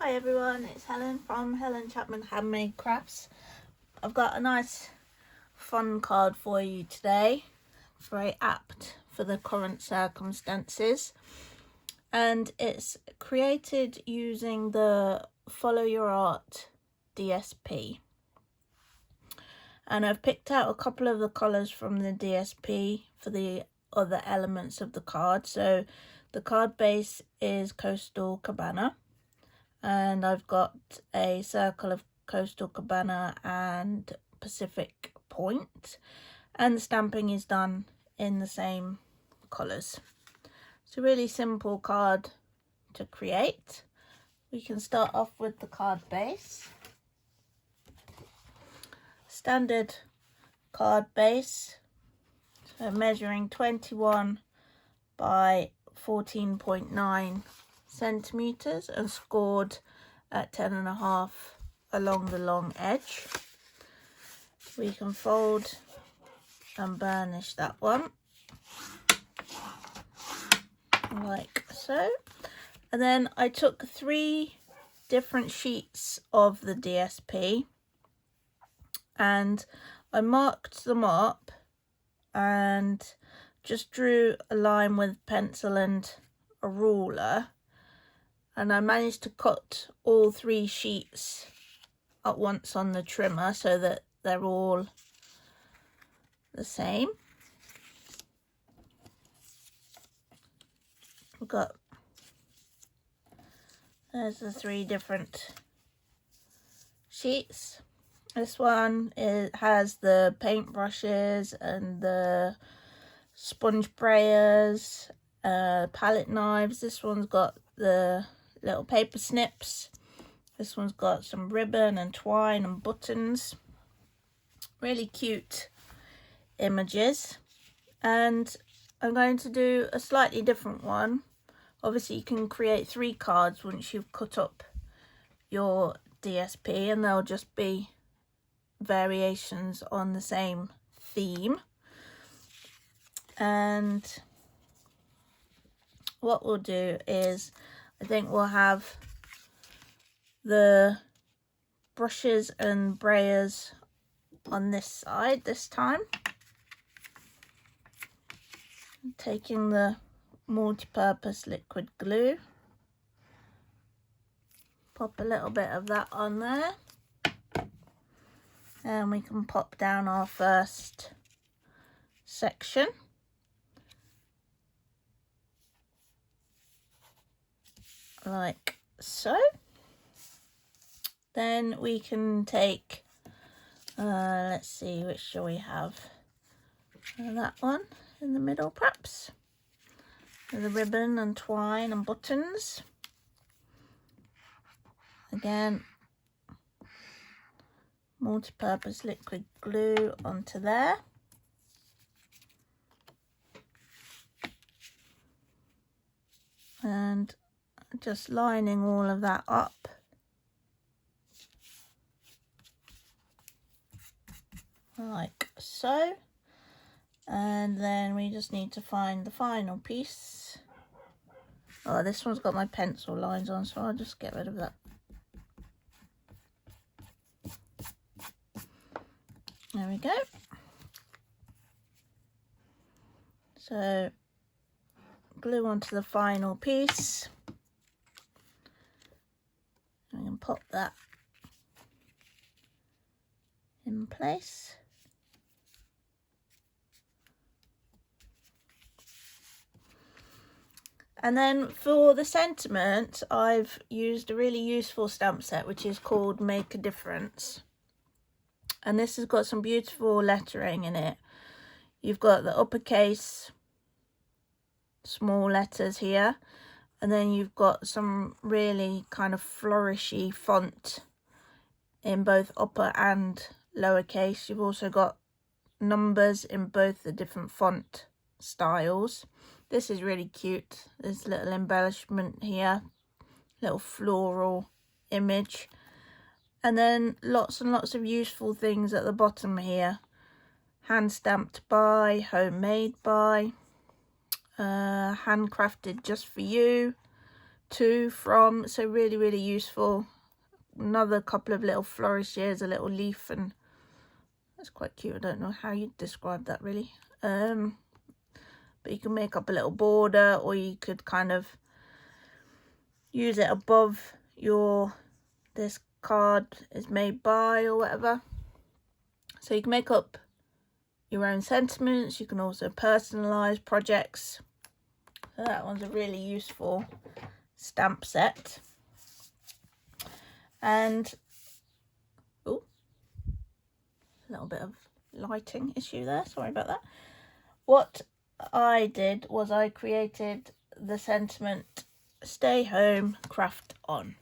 Hi everyone, it's Helen from Helen Chapman Handmade Crafts. I've got a nice fun card for you today, very apt for the current circumstances, and it's created using the Follow Your Art DSP. And I've picked out a couple of the colours from the DSP for the other elements of the card. So the card base is Coastal Cabana, and I've got a circle of Coastal Cabana and Pacific Point, and the stamping is done in the same colours. It's a really simple card to create. We can start off with the card base. Standard card base, so measuring 21 by 14.9 centimeters and scored at 10.5 along the long edge. We can fold and burnish that one like so, and then I took 3 different sheets of the DSP and I marked them up and just drew a line with pencil and a ruler, and I managed to cut all 3 sheets at once on the trimmer so that they're all the same. We've got, there's the 3 different sheets. This one has the paint brushes and the sponge brayers, palette knives. This one's got the little paper snips. This one's got some ribbon and twine and buttons. Really cute images. And I'm going to do a slightly different one. Obviously you can create 3 cards once you've cut up your DSP, and they'll just be variations on the same theme. And what we'll do is, I think we'll have the brushes and brayers on this side this time. Taking the multi-purpose liquid glue, pop a little bit of that on there, and we can pop down our first section. Like so. Then we can take, let's see, which shall we have? That one in the middle perhaps, with the ribbon and twine and buttons. Again, multi-purpose liquid glue onto there. And just lining all of that up. Like so. And then we just need to find the final piece. Oh, this one's got my pencil lines on, so I'll just get rid of that. There we go. So glue onto the final piece. I can pop that in place. And then for the sentiment, I've used a really useful stamp set which is called Make a Difference. And this has got some beautiful lettering in it. You've got the uppercase small letters here, and then you've got some really kind of flourishy font in both upper and lowercase. You've also got numbers in both the different font styles. This is really cute. There's a little embellishment here, little floral image, and then lots and lots of useful things at the bottom here. Hand stamped by, homemade by, handcrafted just for you, to, from, so really useful. Another couple of little flourishes, a little leaf, and that's quite cute. I don't know how you'd describe that really. But you can make up a little border, or you could kind of use it above your this card is made by or whatever. So you can make up your own sentiments. You can also personalize projects. So that one's a really useful stamp set. And oh, a little bit of lighting issue there, sorry about that. What I did was I created the sentiment stay home, craft on.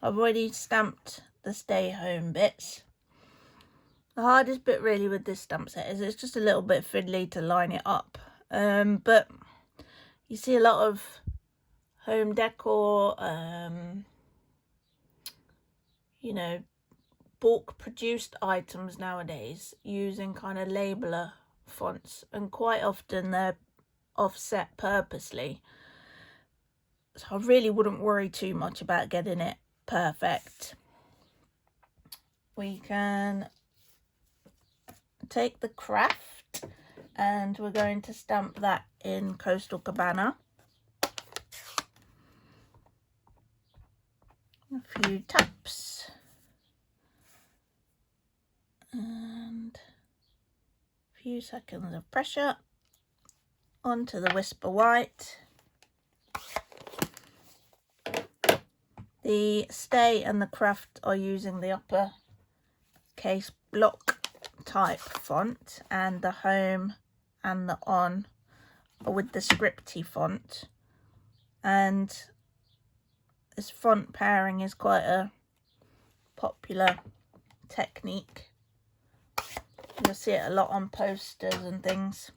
I've already stamped the stay home bits. The hardest bit really with this stamp set is it's just a little bit fiddly to line it up. But you see a lot of home decor, you know, bulk produced items nowadays using kind of labeler fonts, and quite often they're offset purposely. So I really wouldn't worry too much about getting it perfect. We can take the craft and we're going to stamp that in Coastal Cabana. A few taps and a few seconds of pressure onto the Whisper White. The stay and the craft are using the upper case block type font, and the home and the on are with the scripty font. And this font pairing is quite a popular technique. You'll see it a lot on posters and things.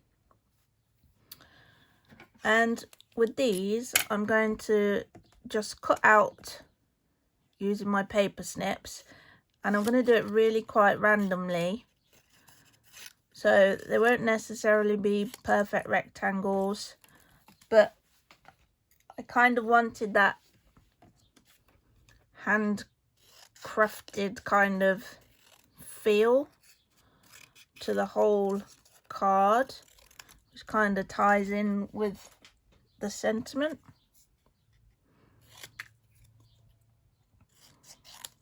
And with these, I'm going to just cut out using my paper snips, and I'm going to do it really quite randomly. So they won't necessarily be perfect rectangles, but I kind of wanted that handcrafted kind of feel to the whole card, which kind of ties in with the sentiment.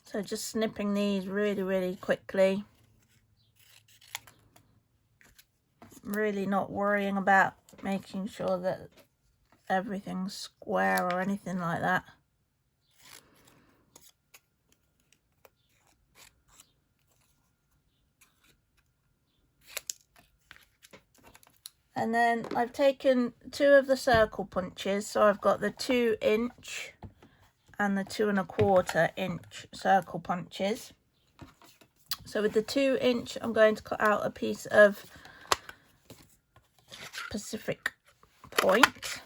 So just snipping these really quickly. Really not worrying about making sure that everything's square or anything like that. And then I've taken 2 of the circle punches, so I've got the 2" and the 2 1/4" circle punches. So with the 2" I'm going to cut out a piece of Pacific point,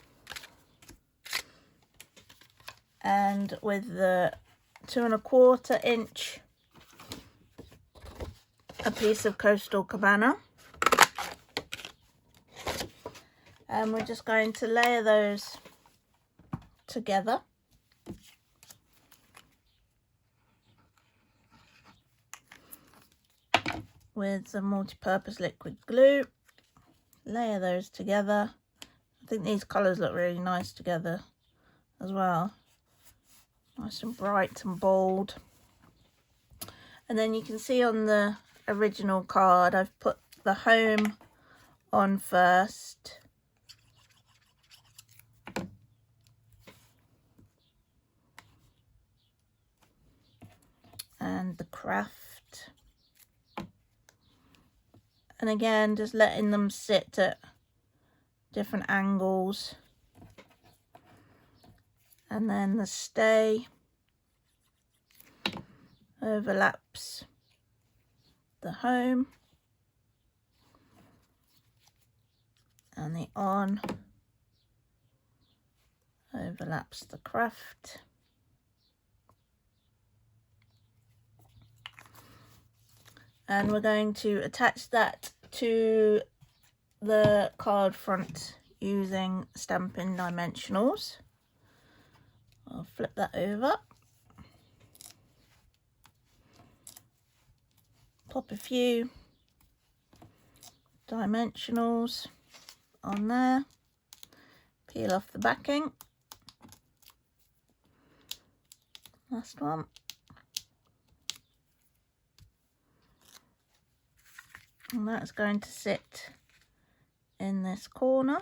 and with the 2 1/4" a piece of Coastal Cabana, and we're just going to layer those together. With the multi-purpose liquid glue, layer those together. I think these colours look really nice together as well, nice and bright and bold. And then you can see on the original card I've put the home on first, and the craft. And again, just letting them sit at different angles. And then the stay overlaps the home, and the on overlaps the craft. And we're going to attach that to the card front using Stampin' Dimensionals. I'll flip that over. Pop a few dimensionals on there. Peel off the backing. Last one. And that's going to sit in this corner.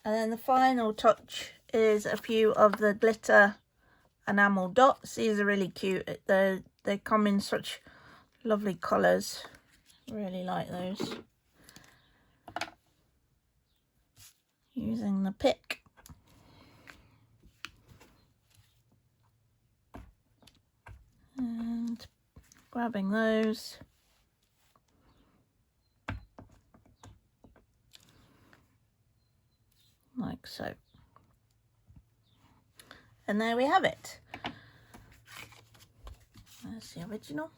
And then the final touch is a few of the glitter enamel dots. These are really cute. They come in such lovely colours. Really like those. Using the pick. And grabbing those. Like so. And there we have it. That's the original.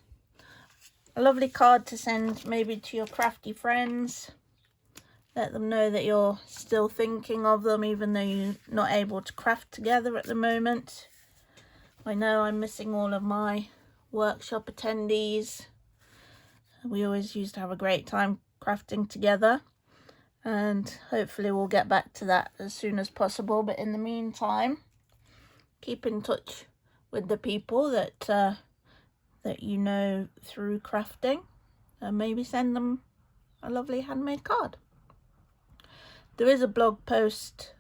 A lovely card to send maybe to your crafty friends. Let them know that you're still thinking of them even though you're not able to craft together at the moment. I know I'm missing all of my workshop attendees. We always used to have a great time crafting together. And hopefully we'll get back to that as soon as possible. But in the meantime, keep in touch with the people that you know through crafting, and maybe send them a lovely handmade card. There is a blog post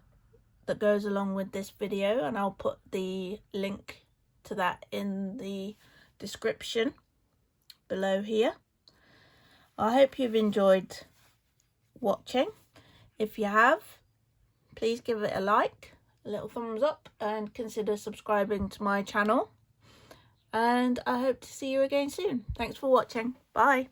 that goes along with this video, and I'll put the link to that in the description below here. I hope you've enjoyed watching. If you have, please give it a like, a little thumbs up, and consider subscribing to my channel. And I hope to see you again soon. Thanks for watching. Bye.